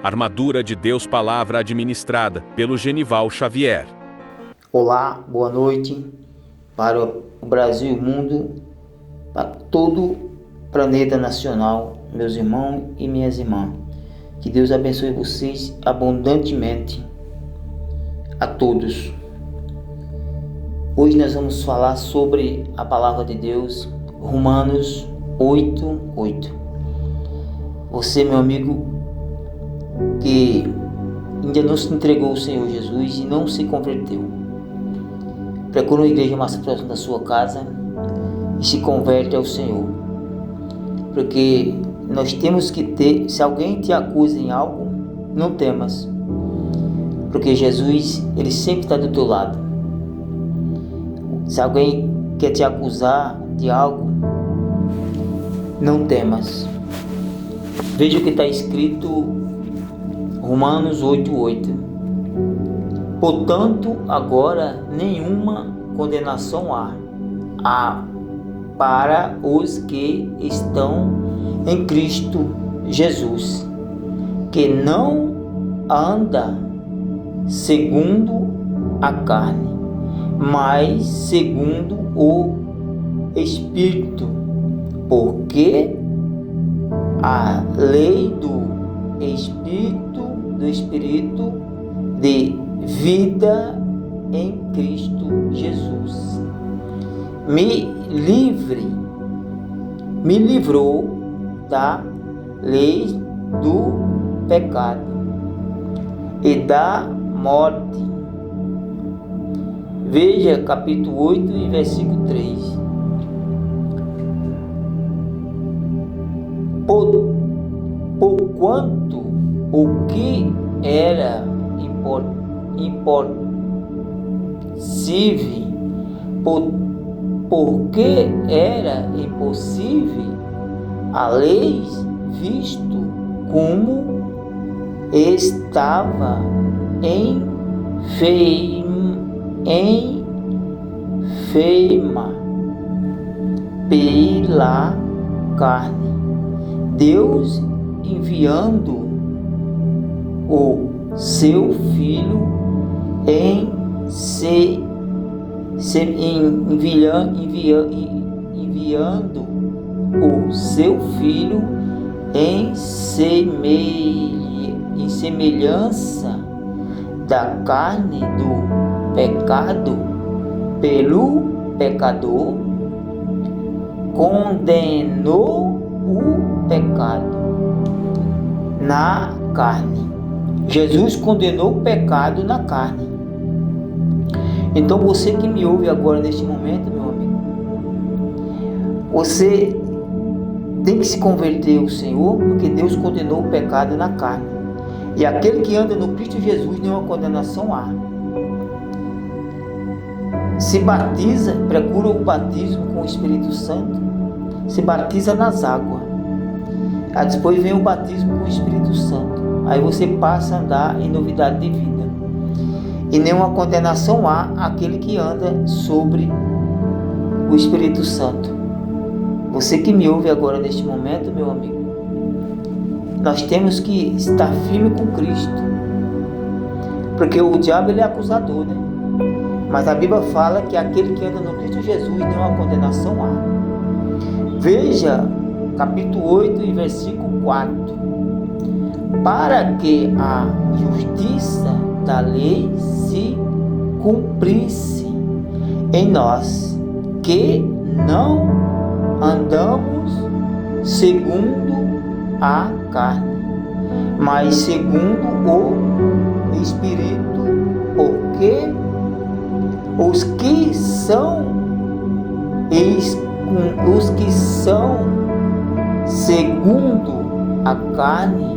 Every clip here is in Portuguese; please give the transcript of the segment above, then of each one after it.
Armadura de Deus Palavra administrada pelo Genival Xavier. Olá, boa noite para o Brasil e o mundo, para todo o planeta nacional, meus irmãos e minhas irmãs. Que Deus abençoe vocês abundantemente a todos. Hoje nós vamos falar sobre a palavra de Deus, Romanos 8:8. Você, meu amigo, que ainda não se entregou ao Senhor Jesus e não se converteu, procura uma igreja mais próxima da sua casa e se converte ao Senhor. Porque nós temos que ter, se alguém te acusa em algo, não temas, porque Jesus, Ele sempre está do teu lado. Se alguém quer te acusar de algo, não temas. Veja o que está escrito Romanos 8:8. Portanto, agora nenhuma condenação há para os que estão em Cristo Jesus, que não anda segundo a carne, mas segundo o Espírito, porque a lei do Espírito de vida em Cristo Jesus me livrou da lei do pecado e da morte. Veja capítulo 8 e versículo 3. Porquanto o que era impossível, porque era impossível a lei, visto como estava enferma pela carne, Deus enviando o seu Filho enviando o seu Filho em semelhança da carne do pecado, pelo pecador, condenou o pecado na carne. Jesus condenou o pecado na carne. Então você que me ouve agora neste momento, meu amigo, você tem que se converter ao Senhor, porque Deus condenou o pecado na carne. E aquele que anda no Cristo Jesus, nenhuma condenação há. Se batiza, procura o batismo com o Espírito Santo, se batiza nas águas. Aí depois vem o batismo com o Espírito Santo. Aí você passa a andar em novidade de vida. E nenhuma condenação há aquele que anda sobre o Espírito Santo. Você que me ouve agora neste momento, meu amigo, nós temos que estar firme com Cristo. Porque o diabo, ele é acusador, né? Mas a Bíblia fala que aquele que anda no Cristo Jesus, nenhuma condenação há. Veja capítulo 8 e versículo 4. Para que a justiça da lei se cumprisse em nós, que não andamos segundo a carne, mas segundo o Espírito, porque os que são segundo a carne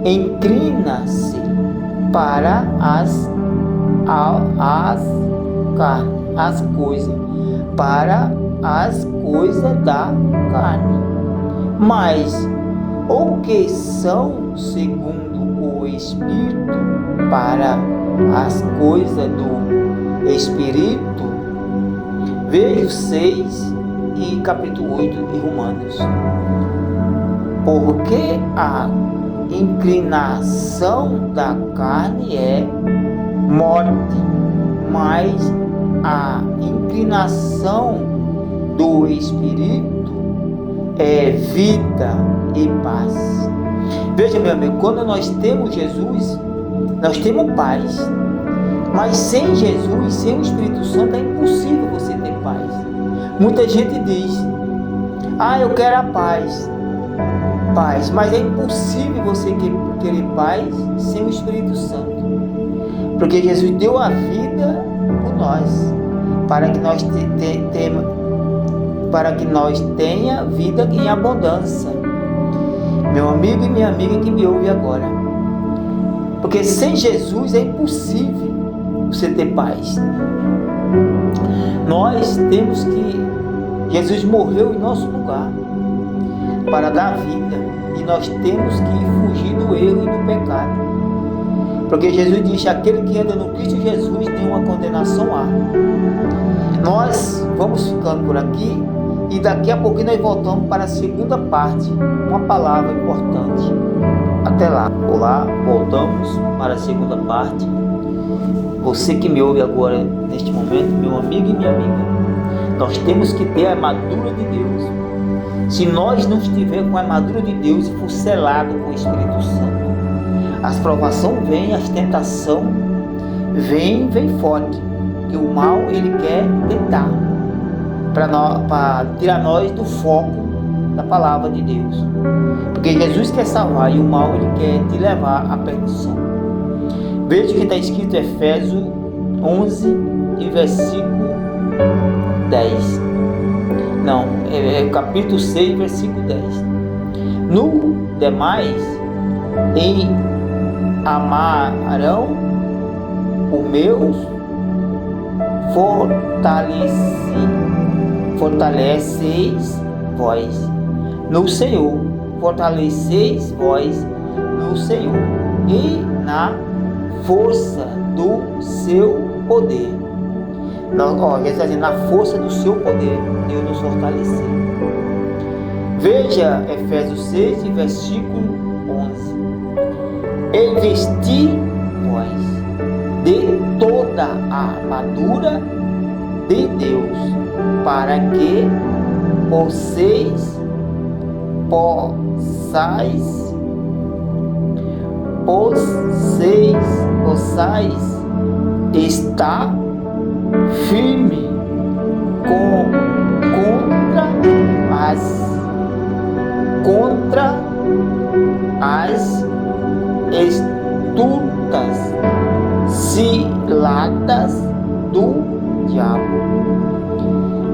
inclina-se para as coisas da carne, mas o que são segundo o Espírito, para as coisas do Espírito. Veja o 6 e capítulo 8 de Romanos. Porque a inclinação da carne é morte, mas a inclinação do Espírito é vida e paz. Veja, meu amigo, quando nós temos Jesus, nós temos paz. Mas sem Jesus, sem o Espírito Santo, é impossível você ter paz. Muita gente diz: eu quero a paz. Paz, mas é impossível você querer paz sem o Espírito Santo. Porque Jesus deu a vida por nós, para que nós tenha vida em abundância. Meu amigo e minha amiga que me ouve agora. Porque sem Jesus é impossível você ter paz. Nós temos que... Jesus morreu em nosso lugar para dar vida, e nós temos que fugir do erro e do pecado, porque Jesus disse: aquele que anda no Cristo Jesus nenhuma condenação há. Nós vamos ficando por aqui, e daqui a pouquinho nós voltamos para a segunda parte, uma palavra importante. Até lá. Olá, voltamos para a segunda parte. Você que me ouve agora neste momento, meu amigo e minha amiga, nós temos que ter a armadura de Deus. Se nós não estivermos com a armadura de Deus e for selado com o Espírito Santo, as provações vêm, as tentações vêm forte, porque o mal ele quer tentar para tirar nós do foco da palavra de Deus, porque Jesus quer salvar e o mal ele quer te levar à perdição. Veja que está escrito em Efésios 11 e versículo 10. Não, capítulo 6, versículo 10. No demais, amarão os meus, fortaleceis vós no Senhor, fortaleceis vós no Senhor e na força do seu poder. Jesus está dizendo, na força do seu poder, Deus nos fortaleceu. Veja Efésios 6, versículo 11. Investi vós de toda a armadura de Deus, para que vocês possais estar firme contra as astutas ciladas do diabo.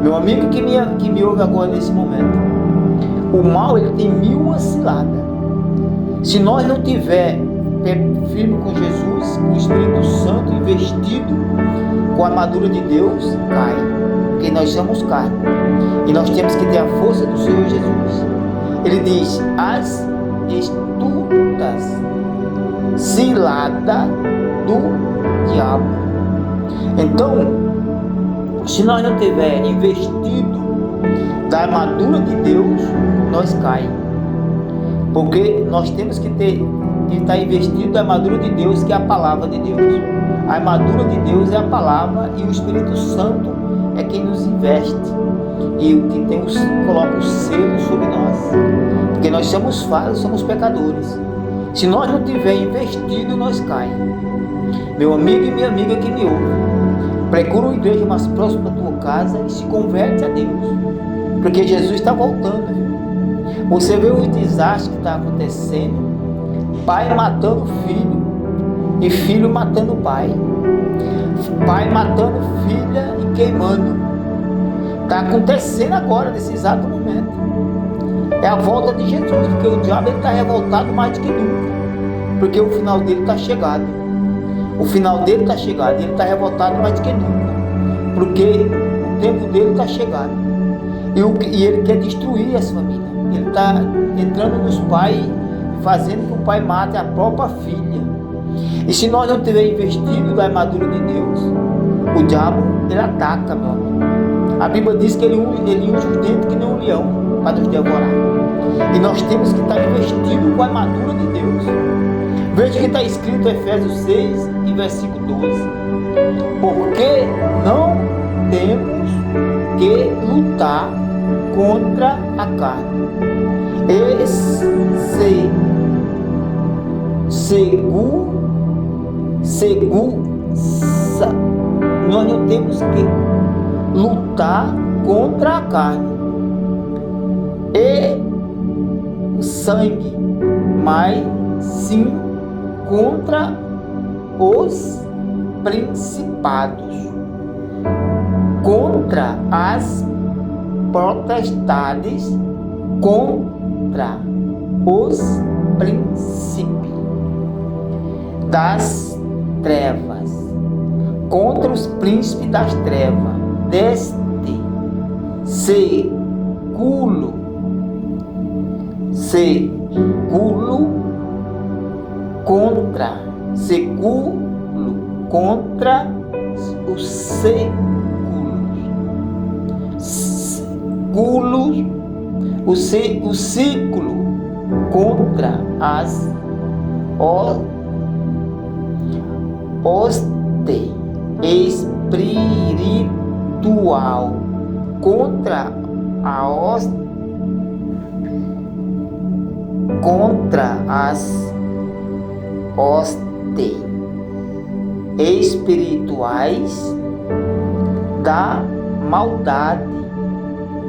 Meu amigo que me ouve agora nesse momento, o mal ele tem 1000 ciladas. Se nós não tiver firme com Jesus, com o Espírito Santo, investido com a armadura de Deus, cai, porque nós somos carne e nós temos que ter a força do Senhor Jesus. Ele diz: as astutas ciladas do diabo. Então, se nós não tiver investido da armadura de Deus, nós caímos, porque nós temos que estar investido da armadura de Deus, que é a palavra de Deus. A armadura de Deus é a palavra, e o Espírito Santo é quem nos investe e o que coloca o selo sobre nós, porque nós somos falhos, somos pecadores. Se nós não tiver investido, nós caímos. Meu amigo e minha amiga que me ouve, procura uma igreja mais próxima da tua casa e se converte a Deus, porque Jesus está voltando, viu? Você vê o desastre que está acontecendo, pai matando filho e filho matando pai, pai matando filha e queimando. Está acontecendo agora, nesse exato momento. É a volta de Jesus, porque o diabo está revoltado mais do que nunca, porque o final dele está chegado. O final dele está chegado, ele está revoltado mais do que nunca, porque o tempo dele está chegado, e ele quer destruir as famílias. Ele está entrando nos pais, fazendo que o pai mate a própria filha. E se nós não tivermos investido da armadura de Deus, o diabo ele ataca, meu amigo. A Bíblia diz que ele usa os dentes que nem um leão para nos devorar. E nós temos que estar investidos com a armadura de Deus. Veja que está escrito em Efésios 6 e versículo 12. Porque não temos que lutar contra a carne. Nós não temos que lutar contra a carne e o sangue, mas sim contra os principados, contra as potestades, contra os princípios das trevas, contra os príncipes das trevas, deste século, contra os séculos, o ciclo contra as hoste espiritual, contra a hoste, contra as hostes espirituais da maldade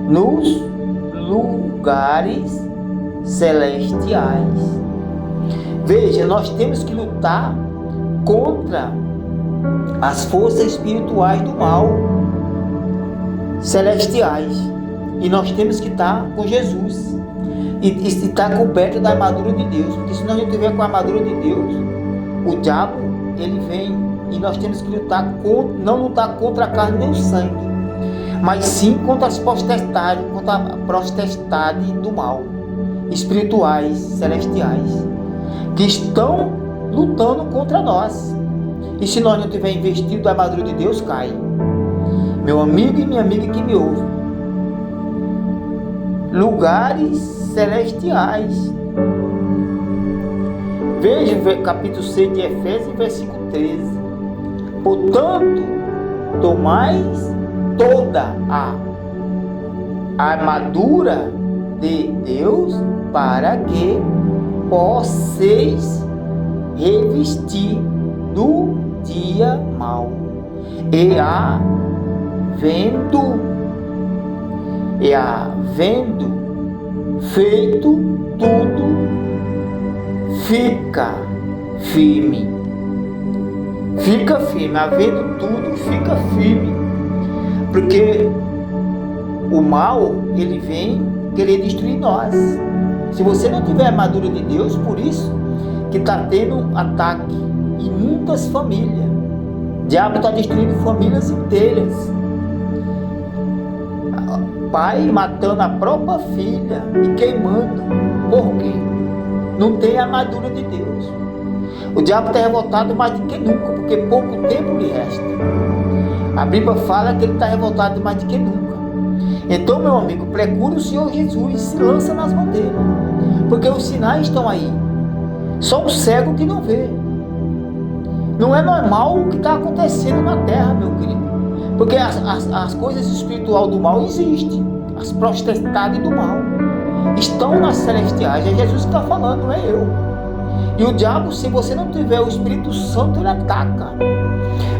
nos lugares celestiais. Veja, nós temos que lutar contra as forças espirituais do mal celestiais, e nós temos que estar com Jesus e estar coberto da armadura de Deus, porque se nós não estiver com a armadura de Deus, o diabo ele vem, e nós temos que lutar não lutar contra a carne nem o sangue, mas sim contra as potestades, contra a potestade do mal espirituais celestiais que estão lutando contra nós. E se nós não tiver investido na armadura de Deus, cai. Meu amigo e minha amiga que me ouve, lugares celestiais. Veja o capítulo 6 de Efésios, versículo 13. Portanto, tomais toda a armadura de Deus para que possais revestir do dia mau, e havendo feito tudo, fica firme. Fica firme, havendo tudo, fica firme. Porque o mal, ele vem querer destruir nós. Se você não tiver a armadura de Deus, por isso que está tendo ataque em muitas famílias. O diabo está destruindo famílias inteiras. Pai matando a própria filha e queimando. Por quê? Não tem a armadura de Deus. O diabo está revoltado mais do que nunca, porque pouco tempo lhe resta. A Bíblia fala que ele está revoltado mais do que nunca. Então, meu amigo, procura o Senhor Jesus e se lança nas mãos dele, porque os sinais estão aí. Só o cego que não vê. Não é normal o que está acontecendo na terra, meu querido, porque as coisas espirituais do mal existem. As potestades do mal estão nas celestiais. É Jesus que está falando, não é eu. E o diabo, se você não tiver o Espírito Santo, ele ataca.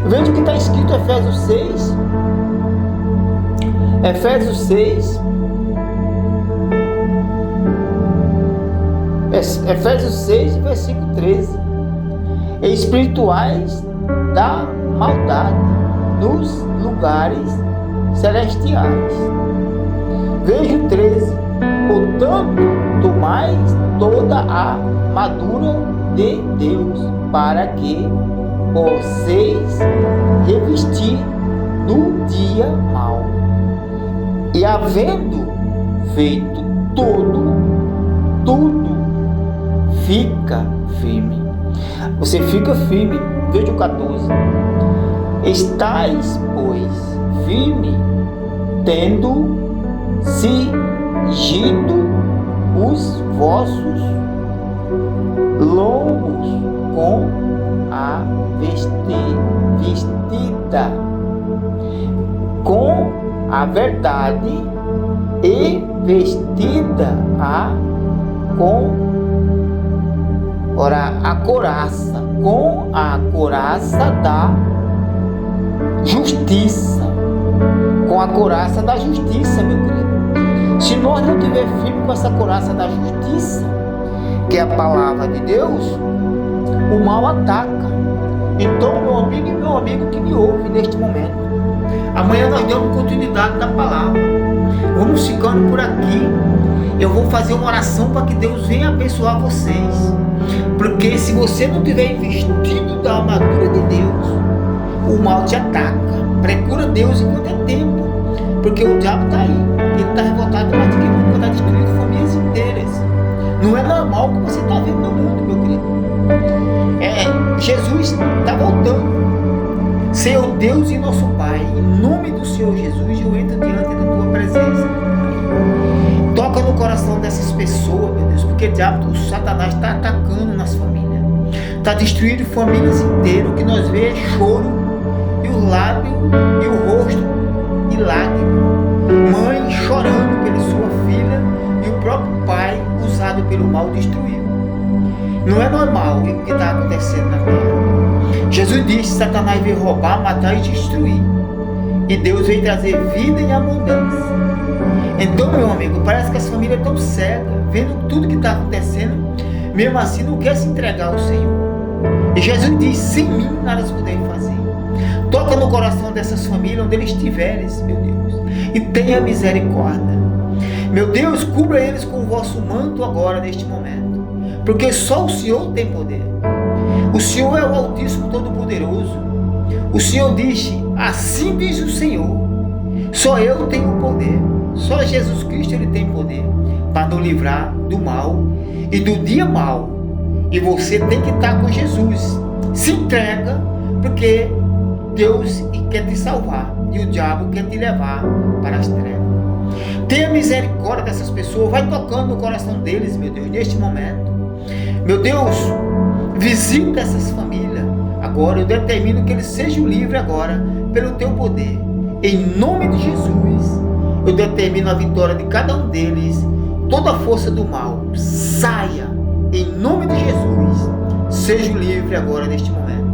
Veja o que está escrito em Efésios 6. Efésios 6. Efésios 6, versículo 13. Espirituais da maldade nos lugares celestiais. Veja o 13. Portanto, tomais toda a armadura de Deus, para que possais revestir no dia mau, e havendo feito tudo, fica firme. Você fica firme. Veja o 14. Estais, pois, firme, tendo cingido os vossos lombos com a vestida com a verdade e vestida com a couraça da justiça. Com a couraça da justiça, meu querido. Se nós não tiver firme com essa couraça da justiça, que é a palavra de Deus, o mal ataca. Então, meu amigo e meu amigo que me ouve neste momento, amanhã nós damos continuidade da palavra. Vamos ficando por aqui. Eu vou fazer uma oração para que Deus venha abençoar vocês. Porque se você não tiver investido da armadura de Deus, o mal te ataca. Procura Deus enquanto é tempo. Porque o diabo está aí. Ele está revoltado mais do que nunca, está destruindo famílias inteiras. Não é normal o que você está vendo no mundo, meu querido. Jesus está voltando. Senhor Deus e nosso Pai, em nome do Senhor Jesus, eu entro diante da tua presença. Toca no coração dessas pessoas, meu Deus, porque o diabo, o Satanás está atacando nas famílias, está destruindo famílias inteiras. O que nós vemos é choro, e o lábio, e o rosto, e lágrimas. Mãe chorando pela sua filha, e o próprio pai, usado pelo mal, destruiu. Não é normal o que está acontecendo na terra. Jesus disse que Satanás veio roubar, matar e destruir. E Deus veio trazer vida em abundância. Então, meu amigo, parece que as famílias estão cegas, vendo tudo que está acontecendo, mesmo assim não quer se entregar ao Senhor. E Jesus diz: sem mim nada podeis fazer. Toca no coração dessas famílias onde eles estiverem, meu Deus, e tenha misericórdia. Meu Deus, cubra eles com o vosso manto agora, neste momento, porque só o Senhor tem poder. O Senhor é o Altíssimo Todo-Poderoso. O Senhor disse: assim diz o Senhor, só eu tenho poder. Só Jesus Cristo ele tem poder para nos livrar do mal e do dia mal. E você tem que estar com Jesus. Se entrega, porque Deus quer te salvar e o diabo quer te levar para as trevas. Tenha misericórdia dessas pessoas. Vai tocando no coração deles, meu Deus, neste momento. Meu Deus, visita essas famílias agora. Eu determino que eles sejam livres agora pelo teu poder. Em nome de Jesus, eu determino a vitória de cada um deles. Toda a força do mal saia em nome de Jesus. Seja livre agora neste momento.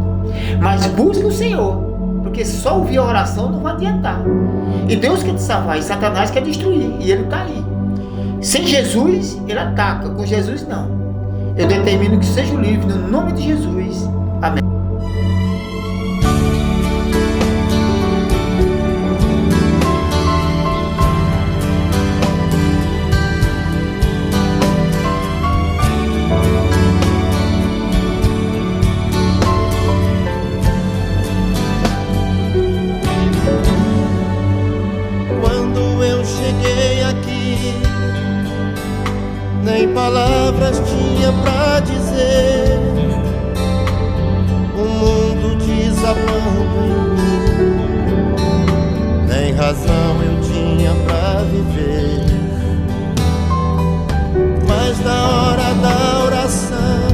Mas busque o Senhor, porque só ouvir a oração não vai adiantar. E Deus quer te salvar, e Satanás quer destruir, e ele está aí. Sem Jesus, ele ataca. Com Jesus, não. Eu determino que seja livre no nome de Jesus. Amém. Nem palavras tinha pra dizer, o mundo desabando em mim, nem razão eu tinha pra viver. Mas na hora da oração,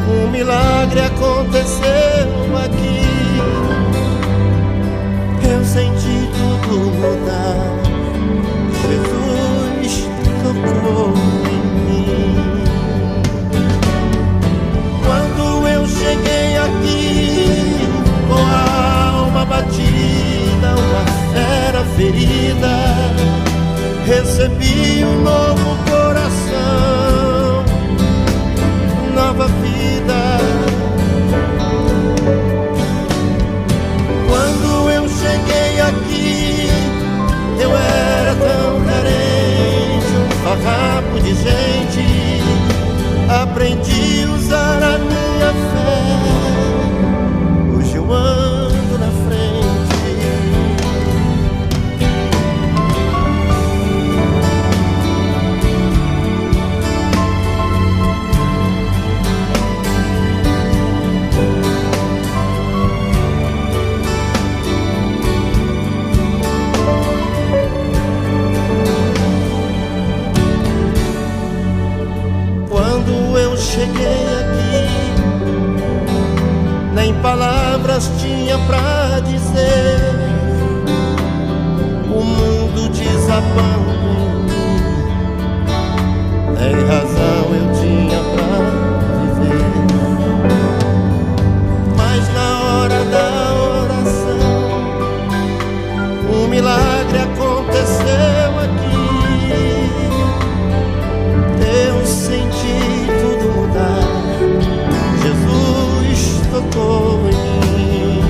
um milagre aconteceu aqui. Eu senti tudo mudar, Jesus tocou em mim. Quando eu cheguei aqui, com a alma batida, uma fera ferida, recebi um novo coração, nova vida. Quando eu cheguei aqui, eu era tão carente, um farrapo de gente. Aprendi a usar a minha fé, hoje eu ando na frente. cheguei aqui, nem palavras tinha pra dizer. O mundo desabando em mim, nem razão eu tinha pra viver. Mas na hora da oração, um milagre aconteceu aqui. Eu senti tudo mudar, Jesus tocou em mim.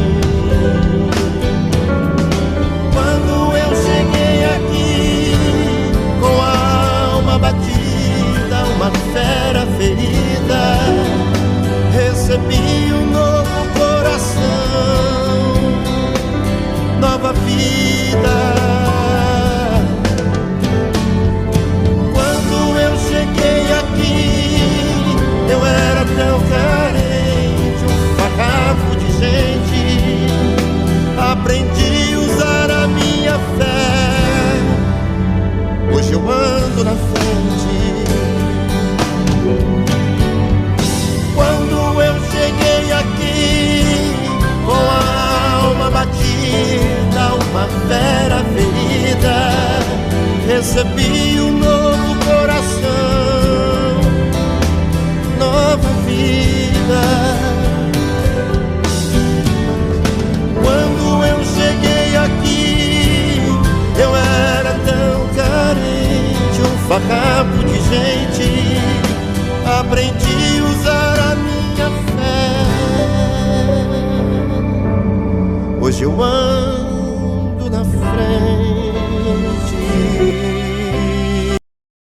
Quando eu cheguei aqui, com a alma batida, uma fera ferida, recebi um novo coração, nova vida. Quando eu cheguei aqui, eu era tão carente, um farrapo de gente. Aprendi a usar a minha fé, hoje eu ando na frente. Quando eu cheguei aqui, com a alma batida, uma fera ferida, recebi um novo coração, nova vida. Quando eu cheguei aqui, eu era tão carente, um farrapo de gente. Aprendi a usar a minha fé, hoje eu ando na frente.